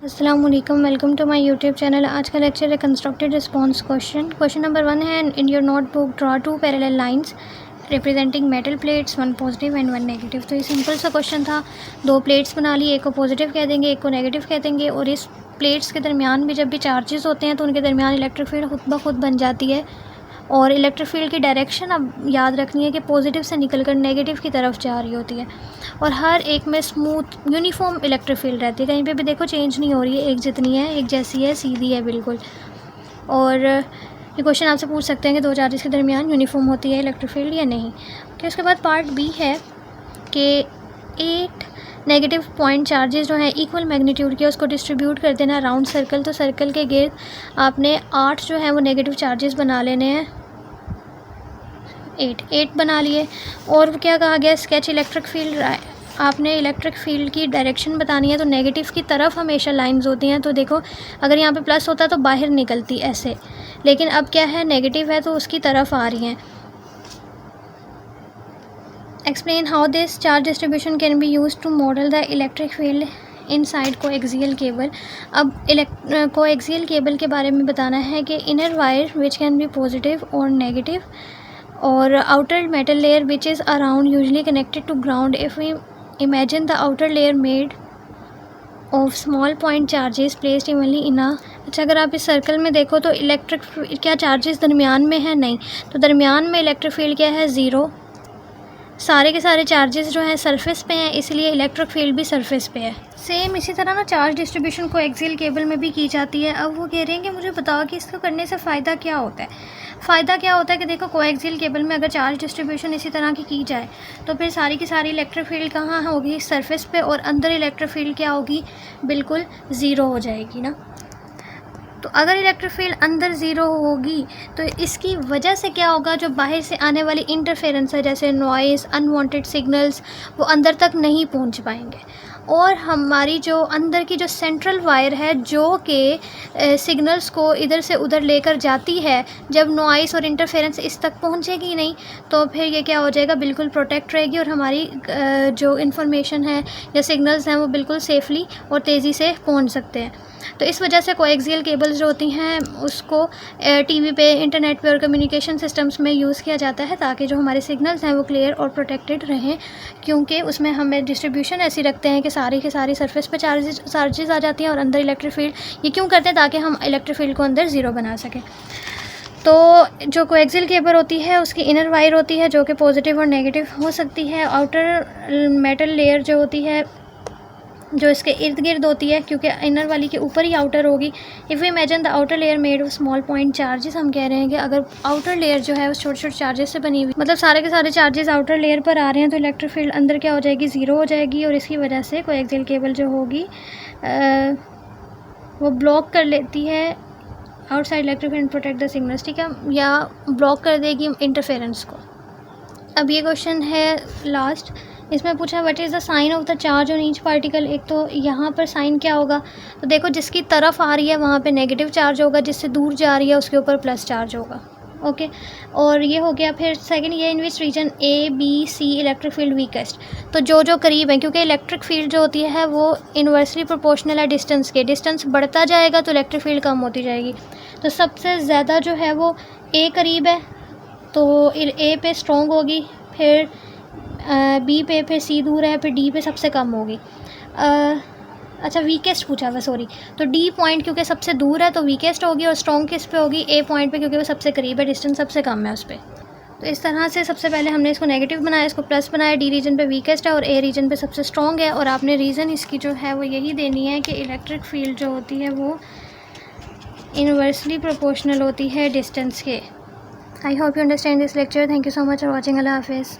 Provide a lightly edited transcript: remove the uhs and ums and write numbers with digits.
अस्सलाम वालेकुम, welcome to my YouTube channel. आज का लेक्चर है कंस्ट्रक्टेड रिस्पांस क्वेश्चन नंबर 1 है in your notebook draw two parallel lines representing metal plates, one positive and one negative. तो ये simple सा क्वेश्चन था। दो प्लेट्स बना ली, एक को पॉजिटिव कह देंगे, एक को नेगेटिव कह देंगे, और इस प्लेट्स के दरमियान भी जब भी चार्जेस होते हैं तो उनके दरमियान इलेक्ट्रिक फील्ड खुद ब खुद बन जाती है। और इलेक्ट्रिक फील्ड की डायरेक्शन अब याद रखनी है कि पॉजिटिव से निकलकर नेगेटिव की तरफ जा रही होती है, और हर एक में स्मूथ यूनिफॉर्म इलेक्ट्रिक फील्ड रहती है। कहीं पे भी देखो चेंज नहीं हो रही है, एक जितनी है, एक जैसी है, सीधी है बिल्कुल। और ये क्वेश्चन आपसे पूछ सकते हैं कि दो चार्जेस के दरमियान यूनिफॉर्म होती है इलेक्ट्रिक फील्ड या नहीं। ओके, उसके बाद पार्ट बी है कि 8 नेगेटिव पॉइंट चार्जेस जो हैं इक्वल मैग्नीट्यूड के, उसको डिस्ट्रीब्यूट कर देना राउंड सर्कल। तो सर्कल के गिर्द आपने 8 जो है वो नेगेटिव चार्जेस बना लेने हैं। 8 बना लिए। और क्या कहा गया, स्केच इलेक्ट्रिक फील्ड। आपने इलेक्ट्रिक फील्ड की डायरेक्शन बतानी है, तो नेगेटिव की तरफ हमेशा लाइंस होती हैं। तो देखो अगर यहाँ पे प्लस होता तो बाहर निकलती ऐसे, लेकिन अब क्या है, नेगेटिव है तो उसकी तरफ आ रही हैं। Explain how this charge distribution can be use to model the electric field inside coaxial cable. अब कोएक्सियल केबल के बारे में बताना है कि inner wire which can be positive और नेगेटिव, और outer metal layer which is around usually connected to ground. If we imagine the outer layer made of small point charges placed evenly in a, अच्छा अगर आप इस circle में देखो तो electric क्या चार्जेस दरमियान में है, नहीं, तो दरमियान में इलेक्ट्रिक फील्ड क्या है, ज़ीरो। सारे के सारे चार्जेस जो हैं सरफेस पे हैं, इसलिए इलेक्ट्रिक फील्ड भी सरफेस पे है। सेम इसी तरह ना चार्ज डिस्ट्रीब्यूशन को एक्सियल केबल में भी की जाती है। अब वो कह रहे हैं कि मुझे बताओ कि इसको करने से फ़ायदा क्या होता है। फ़ायदा क्या होता है कि देखो कोएक्सियल केबल में अगर चार्ज डिस्ट्रीब्यूशन इसी तरह की जाए तो फिर सारी की सारी इलेक्ट्रिक फील्ड कहाँ होगी, सरफेस पे, और अंदर इलेक्ट्रिक फील्ड क्या होगी, बिल्कुल ज़ीरो हो जाएगी ना। तो अगर इलेक्ट्रिक फील्ड अंदर ज़ीरो होगी तो इसकी वजह से क्या होगा, जो बाहर से आने वाली इंटरफेरेंस है जैसे नॉइज़, अनवांटेड सिग्नल्स, वो अंदर तक नहीं पहुंच पाएंगे। और हमारी जो अंदर की जो सेंट्रल वायर है जो कि सिग्नल्स को इधर से उधर लेकर जाती है, जब नॉइज़ और इंटरफेरेंस इस तक पहुंचेगी नहीं तो फिर ये क्या हो जाएगा, बिल्कुल प्रोटेक्ट रहेगी, और हमारी जो इन्फॉर्मेशन है या सिग्नल्स हैं वो बिल्कुल सेफली और तेज़ी से पहुंच सकते हैं। तो इस वजह से कोएक्सियल केबल्स जो होती हैं उसको टीवी पे, इंटरनेट पे और कम्युनिकेशन सिस्टम्स में यूज़ किया जाता है, ताकि जो हमारे सिग्नल्स हैं वो क्लियर और प्रोटेक्टेड रहें, क्योंकि उसमें हमें डिस्ट्रीब्यूशन ऐसी रखते हैं कि सारी की सारी सरफेस पे चार्जेस आ जाती हैं और अंदर इलेक्ट्रिक फील्ड। ये क्यों करते हैं, ताकि हम इलेक्ट्रिक फील्ड को अंदर ज़ीरो बना सकें। तो जो कोएक्सियल केबल होती है उसकी इनर वायर होती है जो कि पॉजिटिव और नेगेटिव हो सकती है। आउटर मेटल लेयर जो होती है जो इसके इर्द गिर्द होती है, क्योंकि इनर वाली के ऊपर ही आउटर होगी। If we imagine the outer layer made of small point charges, हम कह रहे हैं कि अगर आउटर लेयर जो है उस छोटे छोटे चार्जेस से बनी हुई, मतलब सारे के सारे चार्जेस आउटर लेयर पर आ रहे हैं, तो इलेक्ट्रिक फील्ड अंदर क्या हो जाएगी, ज़ीरो हो जाएगी। और इसकी वजह से कोएक्सियल केबल जो होगी वो ब्लॉक कर लेती है outside electric field, protect the signals, ठीक है, या ब्लॉक कर देगी इंटरफेरेंस को। अब ये क्वेश्चन है लास्ट, इसमें पूछा what is the sign of the charge on each particle. एक तो यहाँ पर साइन क्या होगा, तो देखो जिसकी तरफ आ रही है वहाँ पे नेगेटिव चार्ज होगा, जिससे दूर जा रही है उसके ऊपर प्लस चार्ज होगा। ओके, और ये हो गया। फिर सेकंड ये, in which region A B C electric field weakest, तो जो करीब है, क्योंकि इलेक्ट्रिक फील्ड जो होती है वो इन्वर्सली प्रोपोर्शनल है डिस्टेंस के, डिस्टेंस बढ़ता जाएगा तो इलेक्ट्रिक फील्ड कम होती जाएगी। तो सबसे ज़्यादा जो है वो ए करीब है, तो ए पे स्ट्रॉन्ग होगी, फिर बी पे, फिर सी दूर है, फिर डी पे सबसे कम होगी। अच्छा वीकेस्ट पूछा हुआ, सॉरी, तो डी पॉइंट क्योंकि सबसे दूर है तो वीकेस्ट होगी, और स्ट्रॉन्ग किस पे होगी, ए पॉइंट पे, क्योंकि वो सबसे करीब है, डिस्टेंस सबसे कम है उस पर। तो इस तरह से सबसे पहले हमने इसको नेगेटिव बनाया, इसको प्लस बनाया, डी रीजन पे वीकेस्ट है और ए रीजन पे सबसे स्ट्रॉन्ग है। और आपने रीज़न इसकी जो है वो यही देनी है कि इलेक्ट्रिक फील्ड जो होती है वो इन्वर्सली प्रोपोर्शनल होती है डिस्टेंस के। I hope you understand this lecture. Thank you so much for watching. Allah हाफिज़।